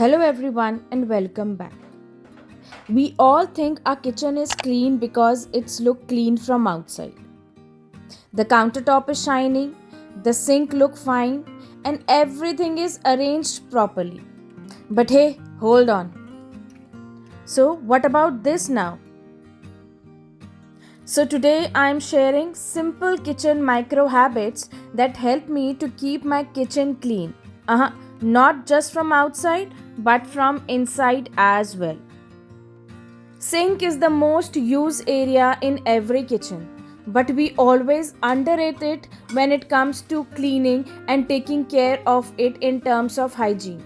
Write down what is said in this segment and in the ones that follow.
Hello, everyone, and welcome back. We all think our kitchen is clean because it's look clean from outside. The countertop is shining, the sink look fine, and everything is arranged properly. But hey, hold on. So, what about this now? So, today I am sharing simple kitchen micro habits that help me to keep my kitchen clean. Not just from outside, but from inside as well. Sink is the most used area in every kitchen, but we always underrate it when it comes to cleaning and taking care of it in terms of hygiene.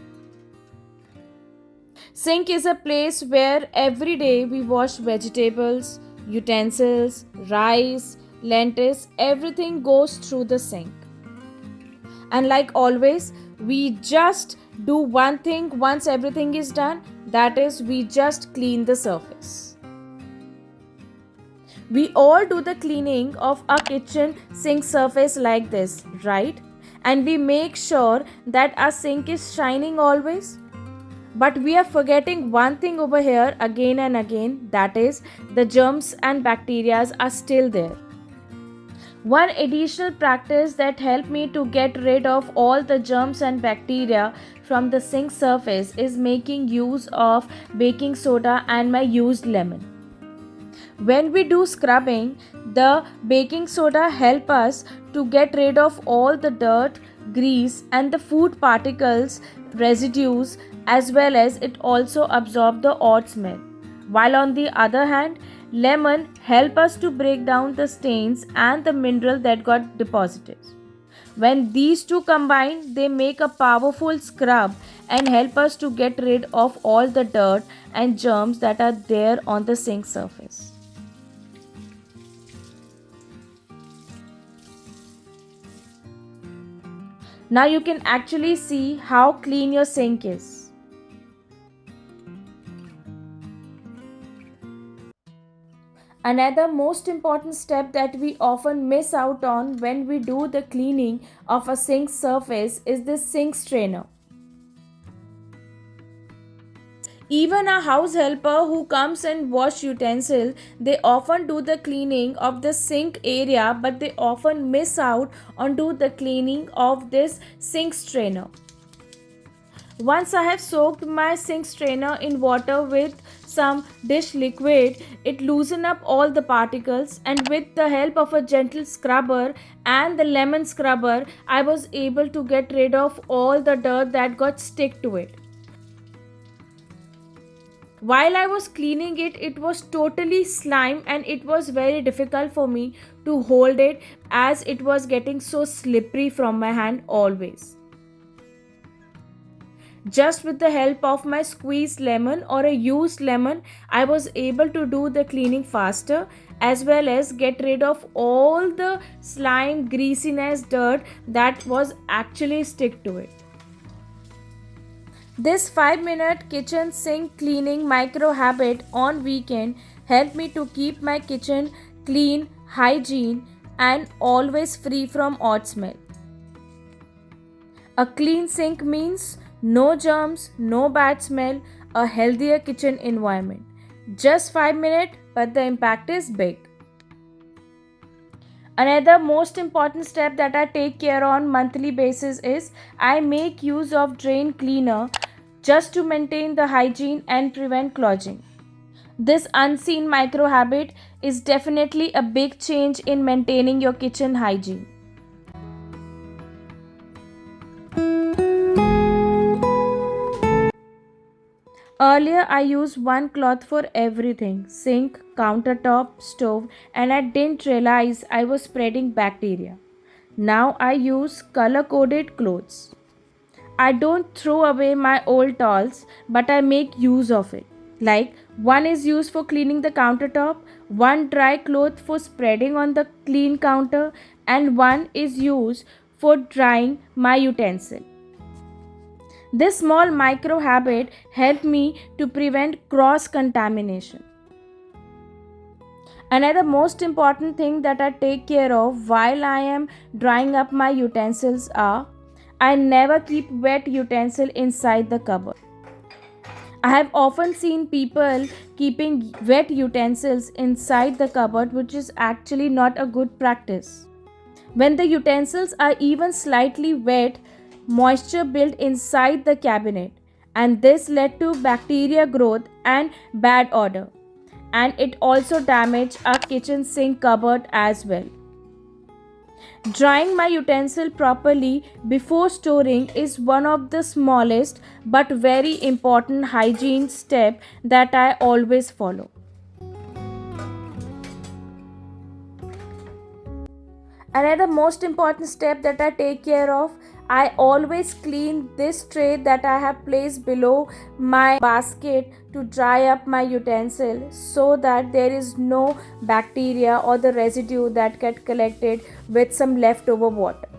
Sink is a place where every day we wash vegetables, utensils, rice, lentils, everything goes through the sink. And like always, we just do one thing once everything is done, that is, we just clean the surface. We all do the cleaning of our kitchen sink surface like this, right? And we make sure that our sink is shining always. But we are forgetting one thing over here again and again, that is, the germs and bacteria are still there. One additional practice that helped me to get rid of all the germs and bacteria from the sink surface is making use of baking soda and my used lemon. When we do scrubbing, the baking soda help us to get rid of all the dirt, grease and the food particles, residues, as well as it also absorb the odd smell. While on the other hand, lemon help us to break down the stains and the mineral that got deposited. When these two combine, they make a powerful scrub and help us to get rid of all the dirt and germs that are there on the sink surface. Now you can actually see how clean your sink is. Another most important step that we often miss out on when we do the cleaning of a sink surface is the sink strainer. Even a house helper who comes and wash utensil, they often do the cleaning of the sink area, but they often miss out on do the cleaning of this sink strainer. Once I have soaked my sink strainer in water with some dish liquid, it loosened up all the particles, and with the help of a gentle scrubber and the lemon scrubber, I was able to get rid of all the dirt that got stick to it. While I was cleaning it, it was totally slime and it was very difficult for me to hold it as it was getting so slippery from my hand always. Just with the help of my squeezed lemon or a used lemon, I was able to do the cleaning faster as well as get rid of all the slime, greasiness, dirt that was actually stick to it. This 5-minute kitchen sink cleaning micro habit on weekend helped me to keep my kitchen clean, hygiene and always free from odd smell. A clean sink means no germs, no bad smell, a healthier kitchen environment. Just 5 minutes, but the impact is big. Another most important step that I take care on monthly basis is I make use of drain cleaner just to maintain the hygiene and prevent clogging. This unseen micro habit is definitely a big change in maintaining your kitchen hygiene. Earlier, I used one cloth for everything sink, countertop, stove, and I didn't realize I was spreading bacteria. Now I use color coded clothes. I don't throw away my old towels, but I make use of it. Like, one is used for cleaning the countertop, one dry cloth for spreading on the clean counter, and one is used for drying my utensil. This small micro habit helped me to prevent cross contamination. Another most important thing that I take care of while I am drying up my utensils are I never keep wet utensil inside the cupboard. I have often seen people keeping wet utensils inside the cupboard, which is actually not a good practice. When the utensils are even slightly wet, moisture built inside the cabinet, and this led to bacteria growth and bad odor. And it also damaged our kitchen sink cupboard as well. Drying my utensil properly before storing is one of the smallest but very important hygiene step that I always follow. Another most important step that I take care of, I always clean this tray that I have placed below my basket to dry up my utensil so that there is no bacteria or the residue that get collected with some leftover water.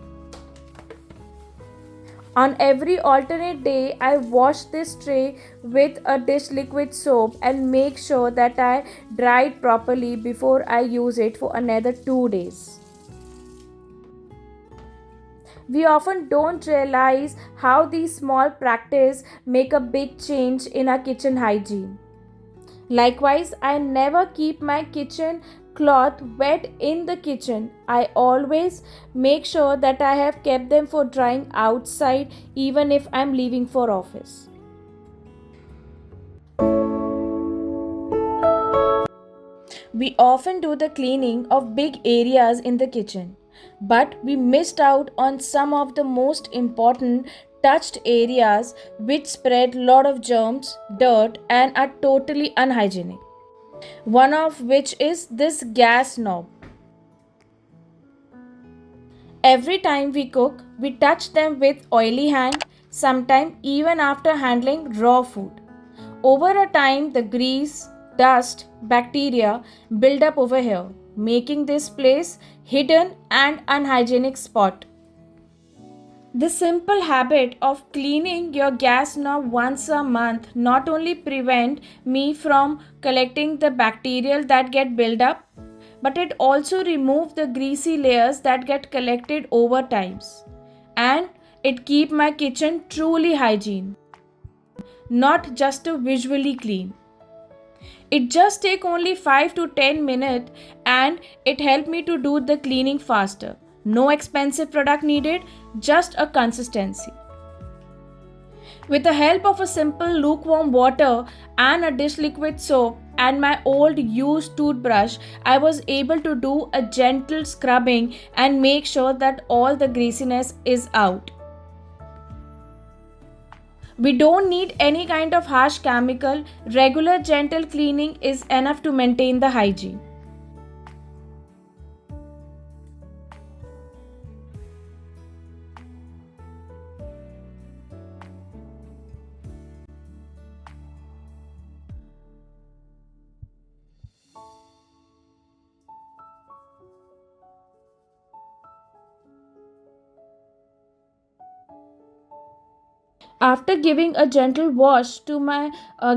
On every alternate day, I wash this tray with a dish liquid soap and make sure that I dry it properly before I use it for another 2 days. We often don't realize how these small practices make a big change in our kitchen hygiene. Likewise, I never keep my kitchen cloth wet in the kitchen. I always make sure that I have kept them for drying outside even if I'm leaving for office. We often do the cleaning of big areas in the kitchen, but we missed out on some of the most important touched areas which spread lot of germs, dirt and are totally unhygienic. One of which is this gas knob. Every time we cook, we touch them with oily hand, sometimes even after handling raw food. Over a time, the grease, dust, bacteria build up over here, making this place hidden and unhygienic spot. The simple habit of cleaning your gas knob once a month not only prevent me from collecting the bacterial that get built up, but it also remove the greasy layers that get collected over times. And it keep my kitchen truly hygiene, not just to visually clean. It just take only 5 to 10 minutes and it helped me to do the cleaning faster. No expensive product needed, just a consistency. With the help of a simple lukewarm water and a dish liquid soap and my old used toothbrush, I was able to do a gentle scrubbing and make sure that all the greasiness is out. We don't need any kind of harsh chemical. Regular gentle cleaning is enough to maintain the hygiene. After giving a gentle wash to my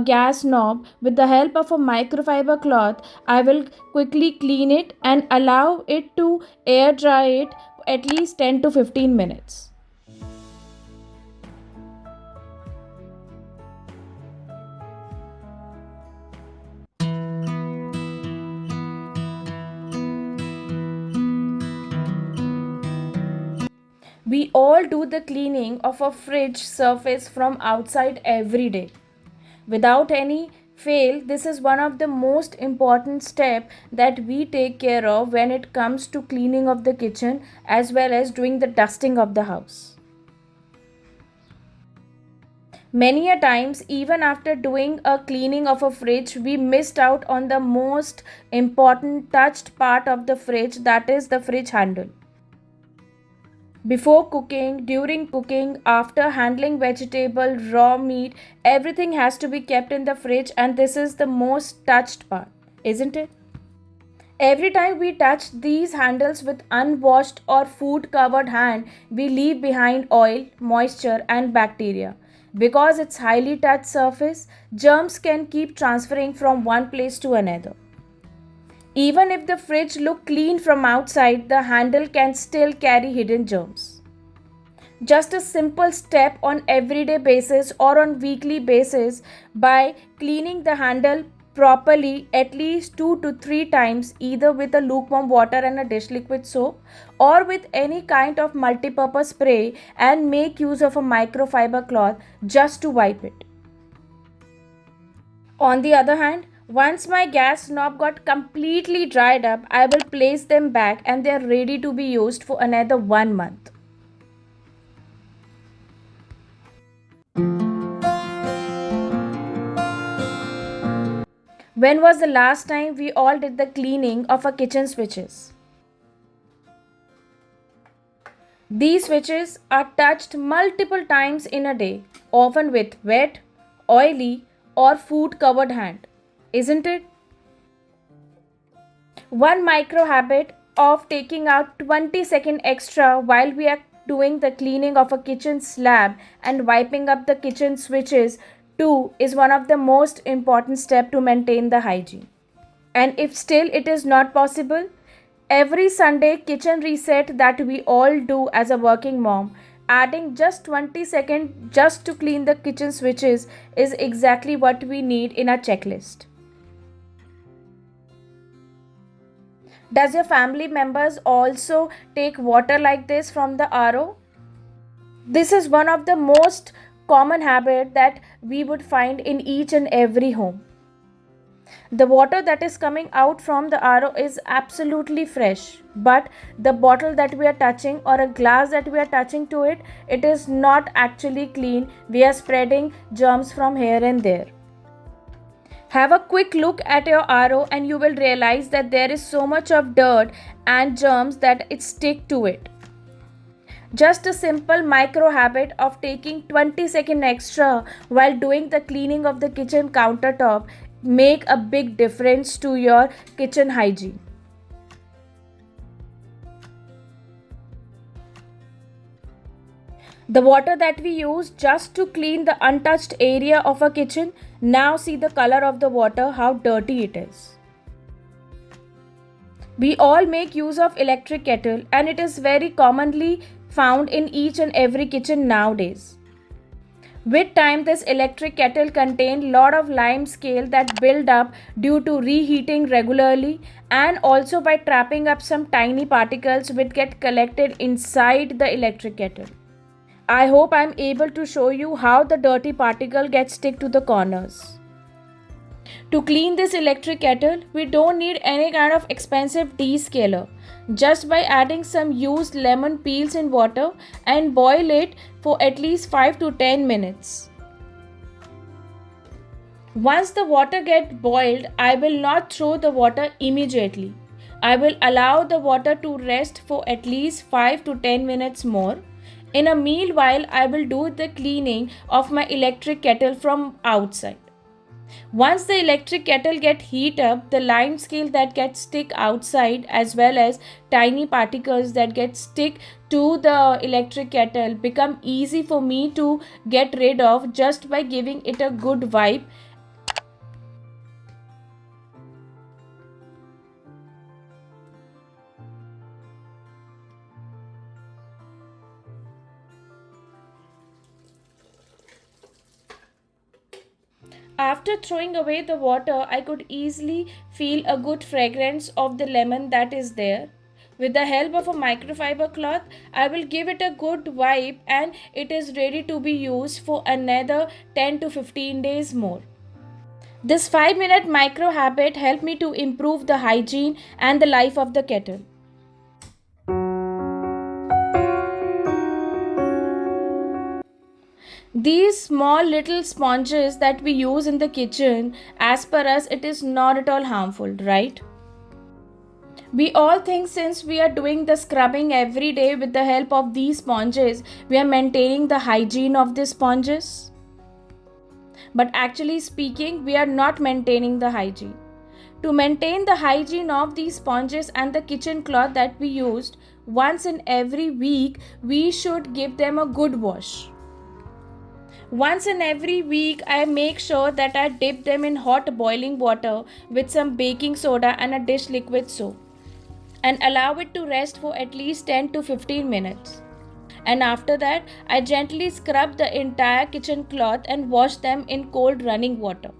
gas knob with the help of a microfiber cloth, I will quickly clean it and allow it to air dry it at least 10 to 15 minutes. We all do the cleaning of a fridge surface from outside every day. Without any fail, this is one of the most important step that we take care of when it comes to cleaning of the kitchen as well as doing the dusting of the house. Many a times, even after doing a cleaning of a fridge, we missed out on the most important touched part of the fridge, that is the fridge handle. Before cooking, during cooking, after handling vegetable, raw meat, everything has to be kept in the fridge, and this is the most touched part, isn't it? Every time we touch these handles with unwashed or food covered hand, we leave behind oil, moisture, and bacteria. Because it's highly touched surface, germs can keep transferring from one place to another. Even if the fridge look clean from outside, the handle can still carry hidden germs. Just a simple step on everyday basis or on weekly basis by cleaning the handle properly at least 2 to 3 times, either with a lukewarm water and a dish liquid soap or with any kind of multi-purpose spray, and make use of a microfiber cloth just to wipe it. On the other hand, once my gas knob got completely dried up, I will place them back and they are ready to be used for another 1 month. When was the last time we all did the cleaning of our kitchen switches? These switches are touched multiple times in a day, often with wet, oily, or food covered hand, isn't it? One micro habit of taking out 20-second extra while we are doing the cleaning of a kitchen slab and wiping up the kitchen switches too is one of the most important steps to maintain the hygiene. And if still it is not possible, every Sunday kitchen reset that we all do as a working mom, adding just 20 seconds just to clean the kitchen switches is exactly what we need in our checklist. Does your family members also take water like this from the RO? This is one of the most common habit that we would find in each and every home. The water that is coming out from the RO is absolutely fresh, but the bottle that we are touching or a glass that we are touching to it, it is not actually clean. We are spreading germs from here and there. Have a quick look at your RO and you will realize that there is so much of dirt and germs that it stick to it. Just a simple micro habit of taking 20 seconds extra while doing the cleaning of the kitchen countertop make a big difference to your kitchen hygiene. The water that we use just to clean the untouched area of a kitchen, now see the color of the water, how dirty it is. We all make use of electric kettle and it is very commonly found in each and every kitchen nowadays. With time, this electric kettle contains lot of lime scale that build up due to reheating regularly and also by trapping up some tiny particles which get collected inside the electric kettle. I hope I am able to show you how the dirty particle gets stick to the corners. To clean this electric kettle, we don't need any kind of expensive descaler. Just by adding some used lemon peels in water and boil it for at least 5 to 10 minutes. Once the water gets boiled, I will not throw the water immediately. I will allow the water to rest for at least 5 to 10 minutes more. In a meanwhile, I will do the cleaning of my electric kettle from outside. Once the electric kettle get heat up, the lime scale that gets stick outside as well as tiny particles that get stick to the electric kettle become easy for me to get rid of just by giving it a good wipe. After throwing away the water, I could easily feel a good fragrance of the lemon that is there. With the help of a microfiber cloth, I will give it a good wipe and it is ready to be used for another 10 to 15 days more. This 5-minute micro habit helped me to improve the hygiene and the life of the kettle. These small little sponges that we use in the kitchen, as per us, it is not at all harmful, right? We all think since we are doing the scrubbing every day with the help of these sponges, we are maintaining the hygiene of the sponges. But actually speaking, we are not maintaining the hygiene. To maintain the hygiene of these sponges and the kitchen cloth that we used, once in every week, we should give them a good wash. Once in every week, I make sure that I dip them in hot boiling water with some baking soda and a dish liquid soap and allow it to rest for at least 10 to 15 minutes. and after that, I gently scrub the entire kitchen cloth and wash them in cold running water.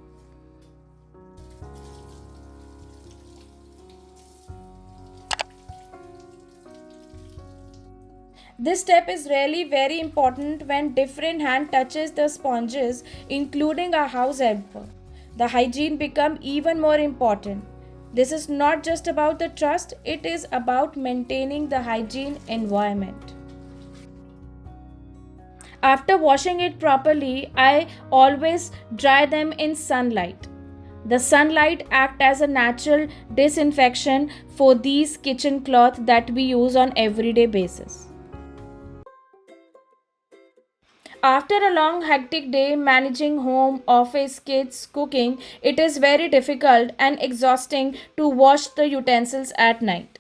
This step is really very important when different hand touches the sponges, including a house helper. The hygiene become even more important. This is not just about the trust, it is about maintaining the hygiene environment. After washing it properly, I always dry them in sunlight. The sunlight act as a natural disinfection for these kitchen cloth that we use on everyday basis. After a long hectic day managing home, office, kids, cooking, it is very difficult and exhausting to wash the utensils at night.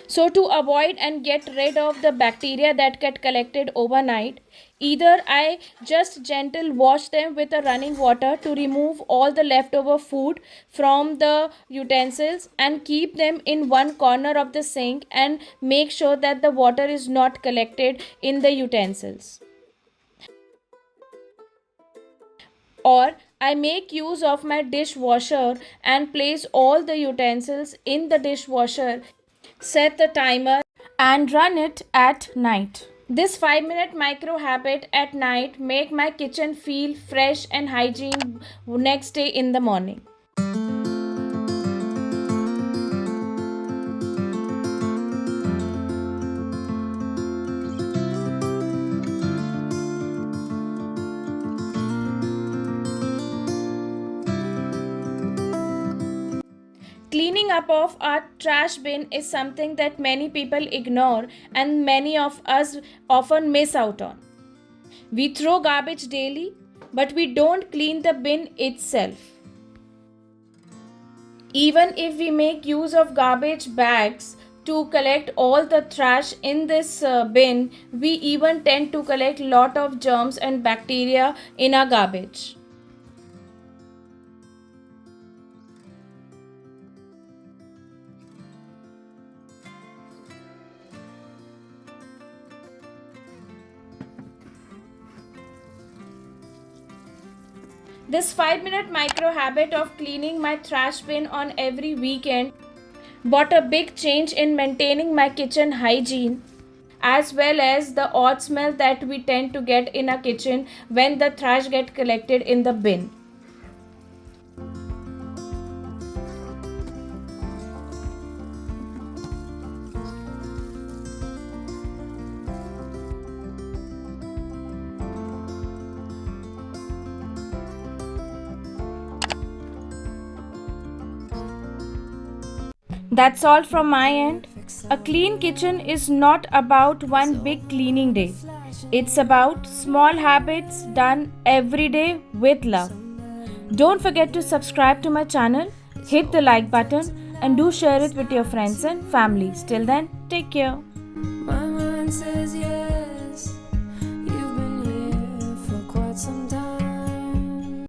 So to avoid and get rid of the bacteria that get collected overnight, either I just gentle wash them with a running water to remove all the leftover food from the utensils and keep them in one corner of the sink and make sure that the water is not collected in the utensils. Or I make use of my dishwasher and place all the utensils in the dishwasher, set the timer, and run it at night. This 5-minute micro habit at night make my kitchen feel fresh and hygiene next day in the morning. Cleaning up of our trash bin is something that many people ignore and many of us often miss out on. We throw garbage daily, but we don't clean the bin itself. Even if we make use of garbage bags to collect all the trash in this bin, we even tend to collect lot of germs and bacteria in our garbage. This 5-minute micro habit of cleaning my trash bin on every weekend brought a big change in maintaining my kitchen hygiene as well as the odd smell that we tend to get in a kitchen when the trash get collected in the bin. That's all from my end. A clean kitchen is not about one big cleaning day. It's about small habits done every day with love. Don't forget to subscribe to my channel, hit the like button, and do share it with your friends and family. Till then, take care. My mind says yes.